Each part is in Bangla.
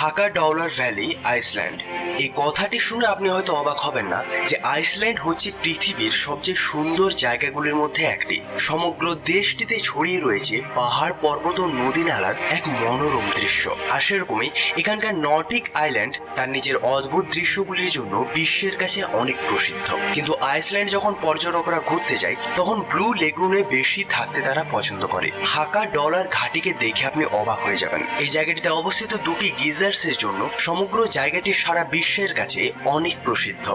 হাকা ডলার ভ্যালি আইসল্যান্ড। এই কথাটি শুনে আপনি হয়তো অবাক হবেন না যে আইসল্যান্ড হচ্ছে পৃথিবীর সবচেয়ে সুন্দর জায়গাগুলির মধ্যে একটি। সমগ্র দেশটিতে ছড়িয়ে রয়েছে পাহাড়, পর্বত ও নদী নালার এক মনোরম দৃশ্য। আর সেরকমই এখানকার নর্ডিক আইল্যান্ড তার নিজের অদ্ভুত দৃশ্যগুলির জন্য বিশ্বের কাছে অনেক প্রসিদ্ধ। কিন্তু আইসল্যান্ড যখন পর্যটকরা ঘুরতে যায় তখন ব্লু লেগুনে বেশি থাকতে তারা পছন্দ করে। হাকা ডলার ঘাটিকে দেখে আপনি অবাক হয়ে যাবেন। এই জায়গাটিতে অবস্থিত দুটি গিজার্সের জন্য সমগ্র জায়গাটি সারা বিশ্বের কাছে অনেক প্রসিদ্ধ।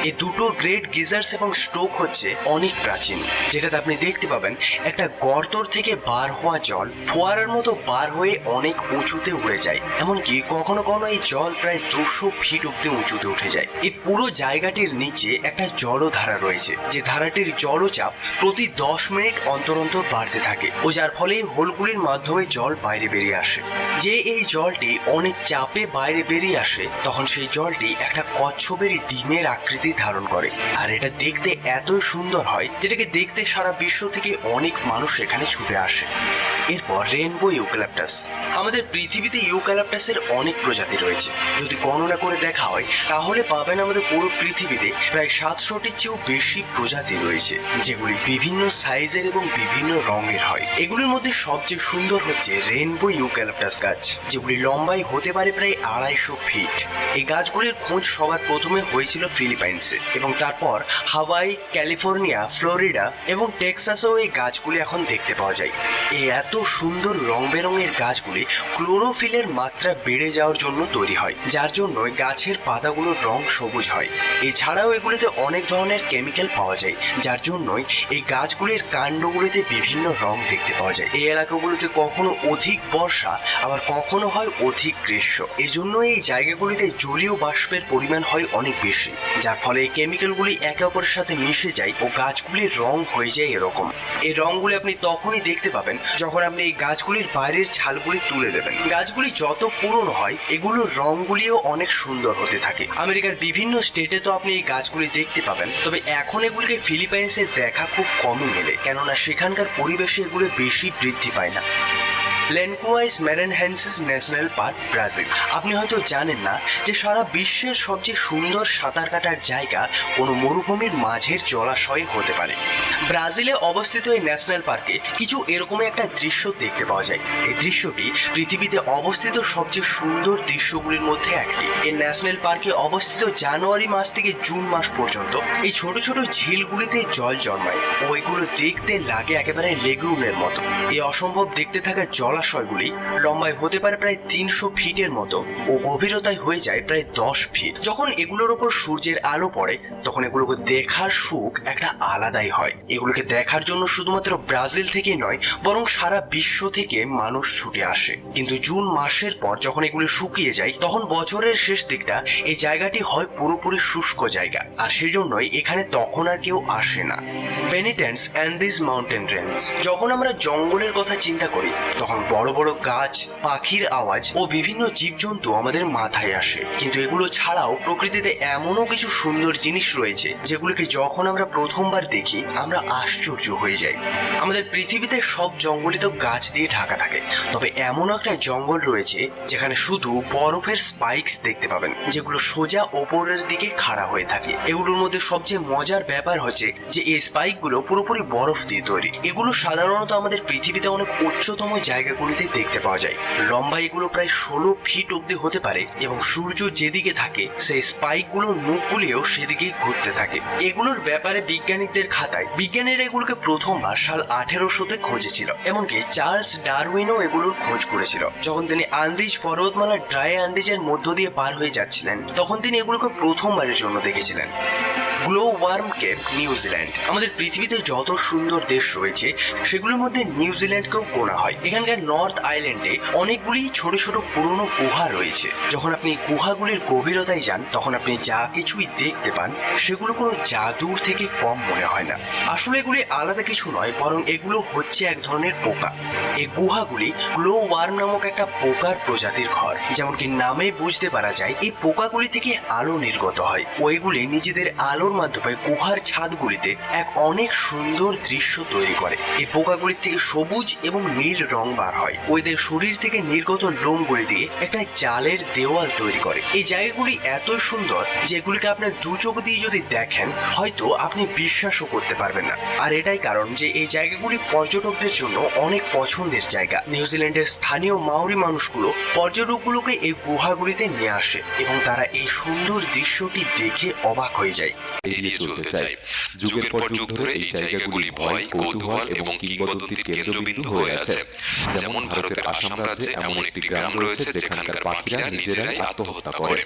এই দুটো গ্রেট গিজার্স এবং স্ট্রোক হচ্ছে অনেক প্রাচীন, যেটাতে আপনি দেখতে পাবেন একটা গর্তর থেকে বার হওয়া জল ফোয়ারার মতো বার হয়ে অনেক উঁচুতে উড়ে যায়। এমনকি কখনো কখনো এই জল প্রায় 200 ফিট অব্দি উঁচুতে উঠে যায়। এই পুরো জায়গাটির নিচে একটা জলধারা রয়েছে, যে ধারাটির জলচাপ প্রতি 10 মিনিট অন্তর অন্তর বাড়তে থাকে ও যার ফলে হোলগুলির মাধ্যমে জল বাইরে বেরিয়ে আসে। যে এই জলটি অনেক চাপে বাইরে বেরিয়ে আসে তখন সেই জলটি একটা কচ্ছপের ডিমের আকৃতি ধারণ করে। আর এটা দেখতে এতই সুন্দর হয় যেটাকে দেখতে সারা বিশ্ব থেকে অনেক মানুষ এখানে ছুটে আসে। এরপর রেনবো ইউক্যালিপটাস। আমাদের পৃথিবীতে ইউক্যালিপটাসের অনেক প্রজাতি রয়েছে। যদি গণনা করে দেখা হয় তাহলে পাবেন আমাদের পুরো পৃথিবীতে প্রায় 700টির চেয়েও বেশি প্রজাতি রয়েছে, যেগুলি বিভিন্ন সাইজের এবং বিভিন্ন রঙের হয়। এগুলির মধ্যে সবচেয়ে সুন্দর হচ্ছে রেনবো ইউক্যালিপটাস গাছ, যেগুলি লম্বায় হতে পারে প্রায় 250 ফিট। এই গাছগুলির খোঁজ সবার প্রথমে হয়েছিল ফিলিপাইন্সে এবং তারপর হাওয়াই, ক্যালিফোর্নিয়া, ফ্লোরিডা এবং টেক্সাসেও এই গাছগুলি এখন দেখতে পাওয়া যায়। এই এত সুন্দর রং বেরঙের গাছগুলি ক্লোরোফিলের মাত্রা বেড়ে যাওয়ার জন্য তৈরি হয়, যার জন্য গাছের পাতাগুলোর রং সবুজ হয়। এছাড়াও এগুলিতে অনেক ধরনের কেমিক্যাল পাওয়া যায়, যার জন্যই এই গাছগুলির কাণ্ডগুলিতে বিভিন্ন রং দেখতে পাওয়া যায়। এই এলাকাগুলিতে কখনো অধিক বর্ষা আবার কখনো হয় অধিক গ্রীষ্ম। এজন্য এই জায়গাগুলিতে জলীয় বাষ্পের পরিমাণ হয় অনেক বেশি, যার ফলে এই কেমিক্যালগুলি একে অপরের সাথে মিশে যায় ও গাছগুলির রং হয়ে যায় এরকম। এই রংগুলি আপনি তখনই দেখতে পাবেন যখন আপনি এই গাছগুলির বাইরের ছালগুলি তুলে দেবেন। গাছগুলি যত পুরনো হয় এগুলোর রংগুলিও অনেক সুন্দর হতে থাকে। আমেরিকার বিভিন্ন স্টেটে তো আপনি এই গাছগুলি দেখতে পাবেন, তবে এখন এগুলিকে ফিলিপাইন্সে দেখা খুব কমই মেলে, কেননা সেখানকার পরিবেশে এগুলো বেশি বৃদ্ধি পায় না। লেনকুয়াইস ম্যারেনহেন্সিস ন্যাশনাল পার্ক, ব্রাজিল। আপনি হয়তো জানেন না যে সারা বিশ্বের সবচেয়ে সুন্দর সাঁতার কাটার জায়গা কোনো মরুভূমির মাঝের জলাশয় হতে পারে। ব্রাজিলে অবস্থিত এই ন্যাশনাল পার্কে কিছু এরকমই একটা দৃশ্য দেখতে পাওয়া যায়। এই দৃশ্যটি পৃথিবীতে অবস্থিত সবচেয়ে সুন্দর দৃশ্যগুলির মধ্যে একটি। এই ন্যাশনাল পার্কে অবস্থিত জানুয়ারি মাস থেকে জুন মাস পর্যন্ত এই ছোট ছোট ঝিলগুলিতে জল জন্মায় ও এগুলো দেখতে লাগে একেবারে লেগুনের মতো। এই অসম্ভব দেখতে থাকা জলাশয়গুলি লম্বায় হতে পারে প্রায় 300 ফিটের মতো ও গভীরতায় হয়ে যায় প্রায় 10 ফিট। যখন এগুলোর উপর সূর্যের আলো পড়ে তখন এগুলোকে দেখার সুখ একটা আলাদাই হয়। এগুলোকে দেখার জন্য শুধুমাত্র ব্রাজিল থেকেই নয় বরং সারা বিশ্ব থেকে মানুষ ছুটে আসে। কিন্তু জুন মাসের পর যখন এগুলো শুকিয়ে যায় তখন বছরের শেষ দিকটা এই জায়গাটি হয় পুরোপুরি শুষ্ক জায়গা, আর সেজন্যই এখানে তখন আর কেউ আসে না। পেনিটেন্স অ্যান্ডিজ মাউন্টেন রেঞ্জ। যখন আমরা জঙ্গলের কথা চিন্তা করি তখন বড় বড় গাছ, পাখির আওয়াজ ও বিভিন্ন জীবজন্তু আমাদের মাথায় আসে, কিন্তু এগুলো ছাড়াও প্রকৃতিতে এমনও কিছু সুন্দর জিনিস রয়েছে যেগুলোকে যখন আমরা প্রথমবার দেখি আমরা আশ্চর্য হয়ে যাই। আমাদের পৃথিবীতে সব জঙ্গলই তো গাছ দিয়ে ঢাকা থাকে, তবে এমন একটা জঙ্গল রয়েছে যেখানে শুধু বরফের স্পাইকস দেখতে পাবেন, যেগুলো সোজা ওপরের দিকে খাড়া হয়ে থাকে। এগুলোর মধ্যে সবচেয়ে মজার ব্যাপার হচ্ছে যে এই স্পাইকগুলো পুরোপুরি বরফ দিয়ে তৈরি। এগুলো সাধারণত আমাদের পৃথিবীতে অনেক উচ্চতম জায়গাগুলিতে দেখতে পাওয়া যায়। লম্বা এগুলো প্রায় 16 ফিট অব্দি হতে পারে এবং সূর্য যেদিকে থাকে সেই স্পাইকগুলোর মুখগুলিও সেদিকেই ঘুরতে থাকে। এগুলোর ব্যাপারে বিজ্ঞানীদের খাতায় বিজ্ঞানীরা এগুলোকে প্রথমবার সাল 1800-তে খুঁজেছিল। এমনকি চার্লস ডারউইনও এগুলোর খোঁজ করেছিল। যখন তিনি আন্দিজ পর্বতমালার ড্রাই আন্দিজের মধ্য দিয়ে পার হয়ে যাচ্ছিলেন তখন তিনি এগুলোকে প্রথমবারের জন্য দেখেছিলেন। Glow worm cave, New Zealand. আমাদের পৃথিবীতে যত সুন্দর দেশ রয়েছে সেগুলোর মধ্যে নিউজিল্যান্ডকেও গোনা হয়। এখানকার নর্থ আইল্যান্ডে অনেকগুলি ছোট ছোট পুরনো গুহা রয়েছে। যখন আপনি গুহাগুলির গভীরতায় যান তখন আপনি যা কিছুই দেখতে পান সেগুলো কোনো জাদুর থেকে কম মনে হয় না। আসলে এগুলি আলাদা কিছু নয়, বরং এগুলো হচ্ছে এক ধরনের পোকা। এই গুহাগুলি গ্লো ওয়ার্ম নামক একটা পোকার প্রজাতির ঘর। যেমনকি নামে বুঝতে পারা যায় এই পোকাগুলি থেকে আলো নির্গত হয় ও এগুলি নিজেদের আলো আলোর মাধ্যমে গুহার ছাদগুলিতে এক অনেক সুন্দর দৃশ্য তৈরি করে। এই পোকাগুলির থেকে সবুজ এবং নীল রং বার হয়। ওদের শরীর থেকে নির্গত লোমগুলি দিয়ে একটা জালের দেওয়াল তৈরি করে। এই জায়গাগুলি এত সুন্দর যে এগুলিকে আপনার দু চোখ দিয়ে যদি দেখেন হয়তো আপনি বিশ্বাসও করতে পারবেন না। আর এটাই কারণ যে এই জায়গাগুলি পর্যটকদের জন্য অনেক পছন্দের জায়গা। নিউজিল্যান্ডের স্থানীয় মাওরি মানুষগুলো পর্যটকগুলোকে এই গুহাগুলিতে নিয়ে আসে এবং তারা এই সুন্দর দৃশ্যটি দেখে অবাক হয়ে যায়। এড়িয়ে চলতে চাই। যুগের পর যুগ ধরে এই জায়গাগুলি ভয়, কৌতূহল এবং কিংবদন্তির কেন্দ্রবিন্দু হয়ে আছে। যেমন ভারতের আসাম রাজ্যে এমন একটি গ্রাম রয়েছে যেখানকার পাখিরা নিজেরাই আত্মহত্যা করে,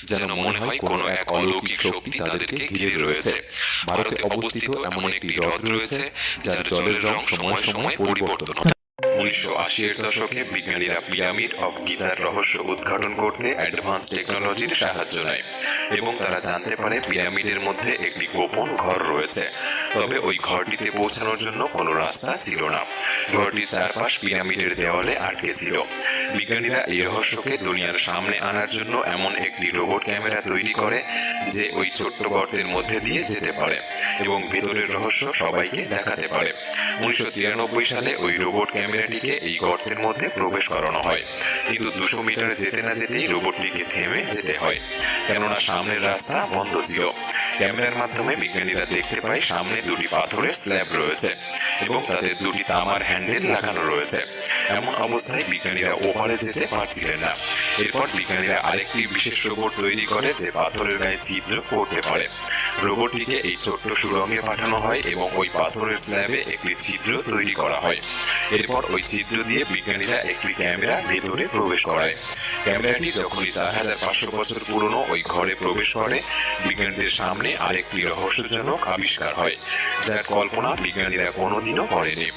যেন মনে হয় কোনো এক অলৌকিক শক্তি তাদেরকে ঘিরে রয়েছে। ভারতে অবস্থিত এমন একটি হ্রদ রয়েছে যার জলের রং সময় সময় পরিবর্তন হয়। 1980-এর দশকে বিজ্ঞানীরা পিরামিড অফ গিজার রহস্য উদ্ঘাটন করতে অ্যাডভান্স টেকনোলজির সাহায্য নেয় এবং তারা জানতে পারে পিরামিডের মধ্যে একটি গোপন ঘর রয়েছে। তবে ওই ঘরটিতে পৌঁছানোর জন্য কোনো রাস্তা ছিল না। ঘরটির চারপাশ পিরামিডের দেওয়ালে আটকে ছিল। বিজ্ঞানীরা এই রহস্যকে দুনিয়ার সামনে আনার জন্য এমন একটি রোবট ক্যামেরা তৈরি করে যে ওই ছোট্ট গর্তের মধ্যে দিয়ে যেতে পারে এবং ভেতরের রহস্য সবাইকে দেখাতে পারে। 1993 সালে ওই রোবট ক্যামেরাটিকে এই গর্তের মধ্যে প্রবেশ করানো হয়, কিন্তু 200 মিটার যেতে না যেতেই রোবটটিকে থেমে যেতে হয়, কেননা সামনের রাস্তা বন্ধ ছিল। ক্যামেরার মাধ্যমে বিজ্ঞানীরা দেখতে পায় সামনে দুটি পাথরের স্ল্যাব রয়েছে এবং তাদের দুটি তামার হ্যান্ডেল লাগানো রয়েছে। এমন অবস্থায় বিজ্ঞানীরা ওপারে যেতে পারছিলেন না। এরপর বিজ্ঞানীরা আরেকটি বিশেষ রোবট তৈরি করে যে পাথরের গায়ে ছিদ্র করতে পারে। রোবটটিকে এই ছোট্ট সুড়ঙ্গে পাঠানো হয় এবং ওই পাথরের স্ল্যাবে একটি ছিদ্র তৈরি করা হয়। এরপর ওই ছিদ্র দিয়ে বিজ্ঞানীরা একটি ক্যামেরা ভেতরে প্রবেশ করায়। ক্যামেরাটি যখনই 4500 বছর পুরনো ওই ঘরে প্রবেশ করে, বিজ্ঞানীদের সামনে আরেকটি রহস্যজনক আবিষ্কার হয়, যার কল্পনা বিজ্ঞানীরা কোনোদিনও করেনি।